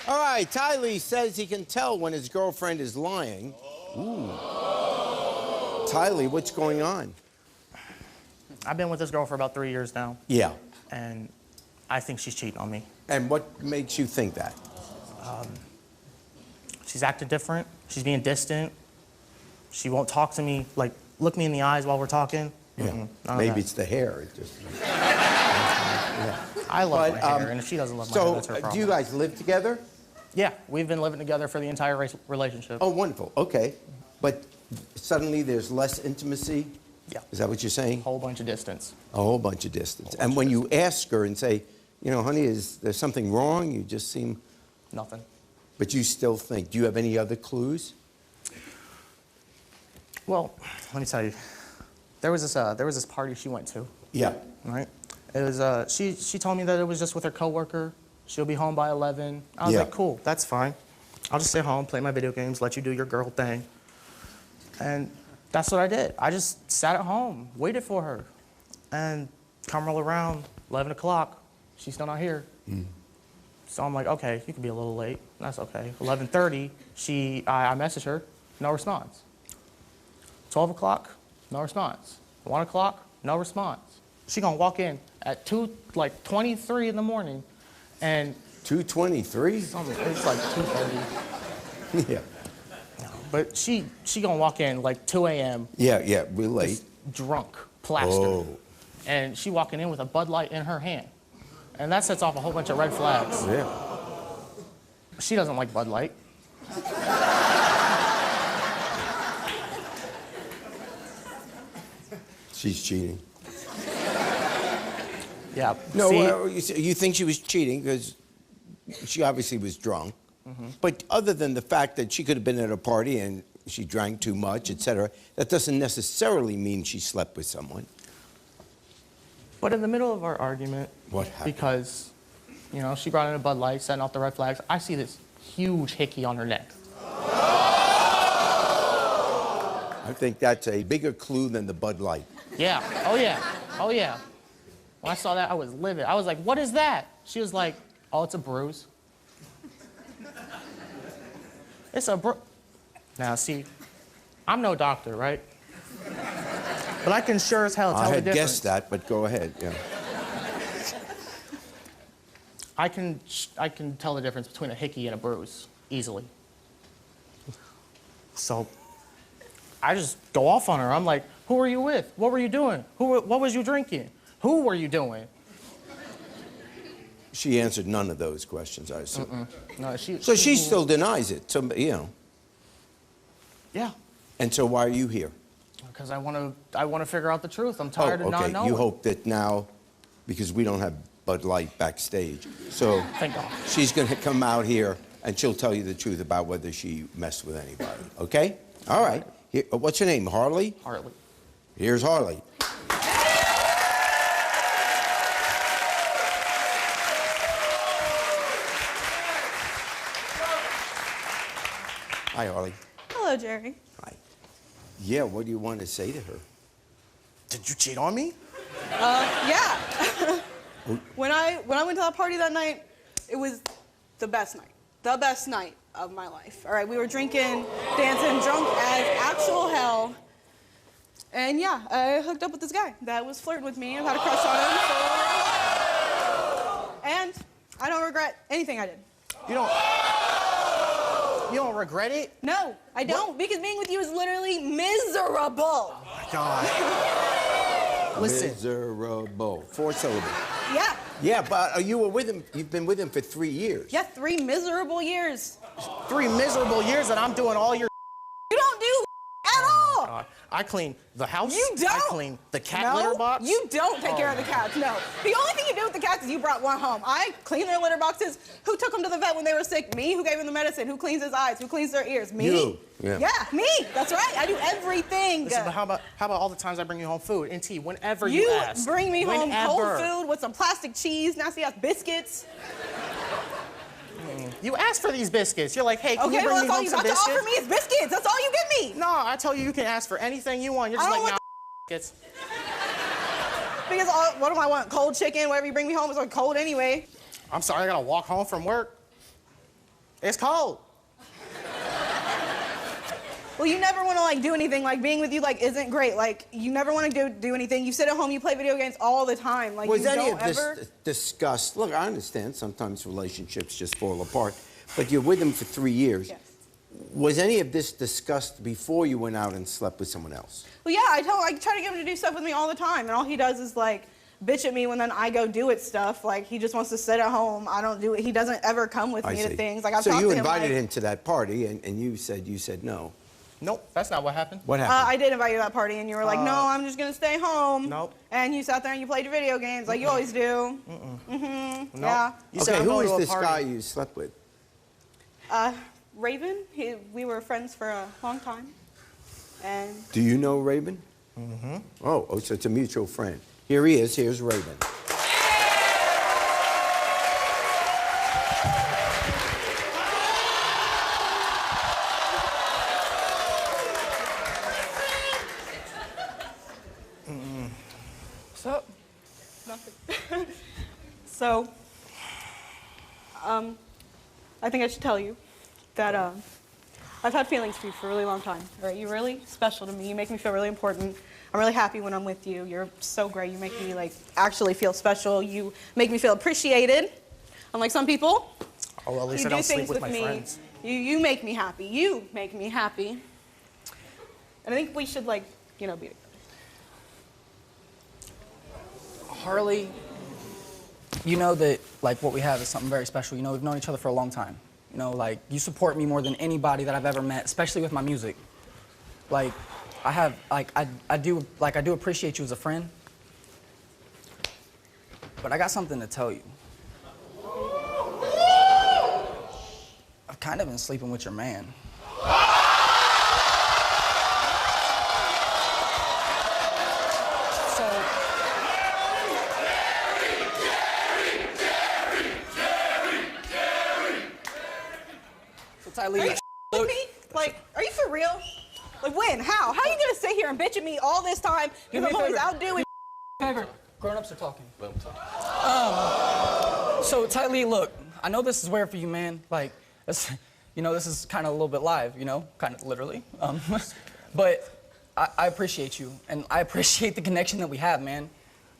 All right, Tylee says he can tell when his girlfriend is lying. Ooh. Tylee, what's going on? I've been with this girl for about 3 years now. Yeah. And I think she's cheating on me. And what makes you think that? She's acting different. She's being distant. She won't talk to me, like, look me in the eyes while we're talking. Yeah. Maybe it's the hair. It just... yeah. I love my hair, and if she doesn't love my hair, that's her problem. Do you guys live together? Yeah, we've been living together for the entire relationship. Oh, wonderful. Okay. But suddenly there's less intimacy? Yeah. Is that what you're saying? A whole bunch of distance. A whole bunch of distance. And when you ask her and say, you know, honey, is there something wrong? You just seem... Nothing. But you still think. Do you have any other clues? Well, let me tell you. There was this party she went to. Yeah. Right? It was, she told me that it was just with her coworker. She'll be home by 11. I was like, cool, that's fine. I'll just stay home, play my video games, let you do your girl thing. And that's what I did. I just sat at home, waited for her. And come roll around, 11 o'clock, she's still not here. Mm. So I'm like, okay, you can be a little late. That's okay. 11:30, I message her, no response. 12 o'clock, no response. 1 o'clock, no response. She gonna walk in at 23 in the morning, and 2:23? It's like 2:30. Yeah. But she gonna walk in like 2 a.m. Yeah, we're late. Drunk, plastered. Oh. And she walking in with a Bud Light in her hand. And that sets off a whole bunch of red flags. Yeah. She doesn't like Bud Light. She's cheating. Yeah. No, you think she was cheating because she obviously was drunk. Mm-hmm. But other than the fact that she could have been at a party and she drank too much, etc., that doesn't necessarily mean she slept with someone. But in the middle of our argument, what happened? Because, you know, she brought in a Bud Light, setting off the red flags. I see this huge hickey on her neck. I think that's a bigger clue than the Bud Light. Yeah. Oh, yeah. Oh, yeah. When I saw that, I was livid. I was like, what is that? She was like, oh, it's a bruise. It's a bruise. Now, see, I'm no doctor, right? But I can sure as hell tell the difference. I had guessed that, but go ahead, yeah. I can tell the difference between a hickey and a bruise, easily. So I just go off on her. I'm like, who were you with? What were you doing? What was you drinking? Who were you doing? She answered none of those questions, I assume. No, so she still denies it, so, you know. Yeah. And so why are you here? Because I want to figure out the truth. I'm tired of not knowing. You hope that now, because we don't have Bud Light backstage, so thank God. She's going to come out here and she'll tell you the truth about whether she messed with anybody. Okay? All right. Here, what's your name? Harley? Harley. Here's Harley. Hi, Harley. Hello, Jerry. Hi. Yeah, what do you want to say to her? Did you cheat on me? Yeah. When I went to that party that night, it was the best night. The best night of my life. All right, we were drinking, dancing, drunk as actual hell. And yeah, I hooked up with this guy that was flirting with me. I've had a crush on him. And I don't regret anything I did. You don't regret it? No, I don't, because being with you is literally miserable. Oh my God. Listen. Miserable. 4 syllables. Yeah. Yeah, but you were with him, you've been with him for 3 years. Yeah, 3 miserable years. 3 miserable years that I'm doing all your You don't do at all. God. I clean the house. You don't. I clean the cat litter box. You don't take care of the cats, no. The only thing you do with the cats is you brought one home. I clean their litter boxes. Who took them to the vet when they were sick? Me. Who gave them the medicine? Who cleans his eyes? Who cleans their ears? Me. You. Yeah. Yeah, me. That's right. I do everything. Listen, but how about all the times I bring you home food and tea whenever you ask? You bring me home cold food with some plastic cheese, nasty ass biscuits. You asked for these biscuits. You're like, hey, can you bring me home some biscuits? Okay, well, that's all you got to offer me is biscuits. That's all you give me. No, I tell you can ask for anything you want. You're just like, no, biscuits. Because what do I want? Cold chicken, whatever you bring me home is like cold anyway. I'm sorry, I gotta walk home from work. It's cold. Well, you never want to like do anything. Like being with you like isn't great. Like you never want to do anything. You sit at home, you play video games all the time. Like Was you any don't of this ever. discussed? Look, I understand sometimes relationships just fall apart, but you're with him for 3 years. Yes. Was any of this discussed before you went out and slept with someone else? Well, yeah, I try to get him to do stuff with me all the time, and all he does is like bitch at me when then I go do it stuff. Like he just wants to sit at home. I don't do it. He doesn't ever come with me to things. Like I've so talked you to him. invited like, him to that party, and you said no. Nope, that's not what happened. What happened? I did invite you to that party, and you were like, no, I'm just gonna stay home. Nope. And you sat there and you played your video games like you always do. Nope. Yeah. You said Okay, I'm who going is to a this party. guy you slept with? Raven. We were friends for a long time, and Do you know Raven? Mm-hmm. Oh, so it's a mutual friend. Here he is. Here's Raven. what's up? Nothing. So, I think I should tell you that I've had feelings for you for a really long time. All right, you're really special to me. You make me feel really important. I'm really happy when I'm with you. You're so great. You make me like actually feel special. You make me feel appreciated. Unlike some people, Oh, well, at least you I do don't sleep things with with my me. friends. You make me happy. You make me happy. And I think we should like, be together. Harley, you know that like what we have is something very special. You know, we've known each other for a long time. You know, like you support me more than anybody that I've ever met, especially with my music. Like I do appreciate you as a friend. But I got something to tell you. I've kind of been sleeping with your man. Tylee, Are you with me? Like, are you for real? Like, when? How? How are you gonna sit here and bitch at me all this time? Do Because me I'm a always favor. out doing. Favor. Grown-ups are talking. So Tylee, look, I know this is weird for you, man. Like, this is kind of a little bit live, kind of literally. But I appreciate you, and I appreciate the connection that we have, man.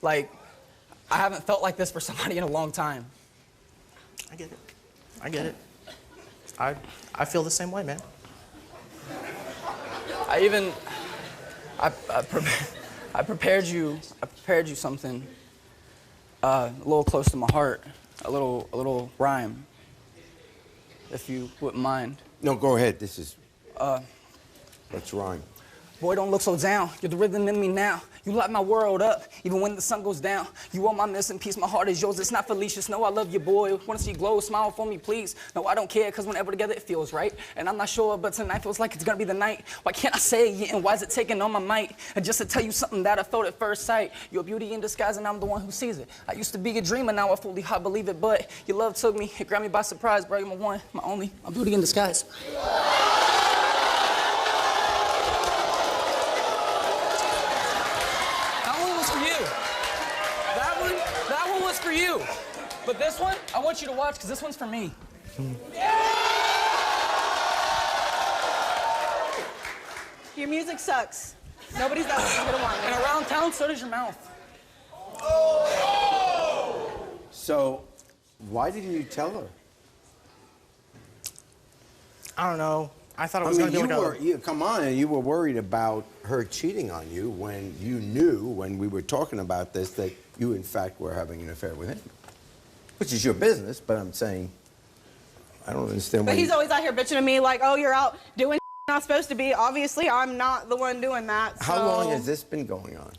Like, I haven't felt like this for somebody in a long time. I get it. I get it. I feel the same way, man. I prepared you something a little close to my heart, a little rhyme, if you wouldn't mind. No, go ahead. Let's rhyme. Boy, don't look so down. You're the rhythm in me now. You light my world up, even when the sun goes down. You are my missing piece. My heart is yours. It's not Felicia's. No, I love you, boy. Wanna see you glow? Smile for me, please. No, I don't care, cause whenever together it feels right. And I'm not sure, but tonight feels like it's gonna be the night. Why can't I say it? And why is it taking all my might? And just to tell you something that I felt at first sight. You're a beauty in disguise, and I'm the one who sees it. I used to be a dreamer, now I fully believe it. But your love took me, it grabbed me by surprise, bro. You're my one, my only, my beauty in disguise. That one was for you. But this one, I want you to watch, because this one's for me. Your music sucks. Nobody's that gonna want And it. around town, so does your mouth. So, why didn't you tell her? I don't know. I thought it was going to be like come on, you were worried about her cheating on you when you knew, when we were talking about this, that you in fact were having an affair with him. Which is your business, but I'm saying, I don't understand why But he's always out here bitching at me like, oh, you're out doing you're not supposed to be. Obviously, I'm not the one doing that. So. How long has this been going on?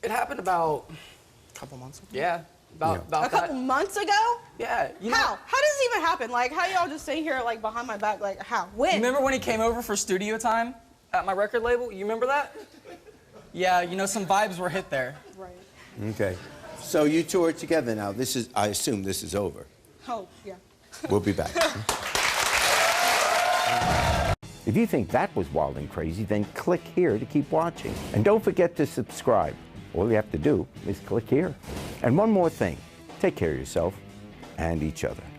It happened about, a couple months ago. yeah, about A couple that. months ago? Yeah. You know, How? How does this even happen? Like, how y'all just sit here like behind my back? Like, how? When? remember when he came over for studio time at my record label? You remember that? Yeah, some vibes were hit there. Right. Okay. So you two are together now. I assume this is over. Oh, yeah. We'll be back. If you think that was wild and crazy, then click here to keep watching. And don't forget to subscribe. All you have to do is click here. And one more thing, take care of yourself and each other.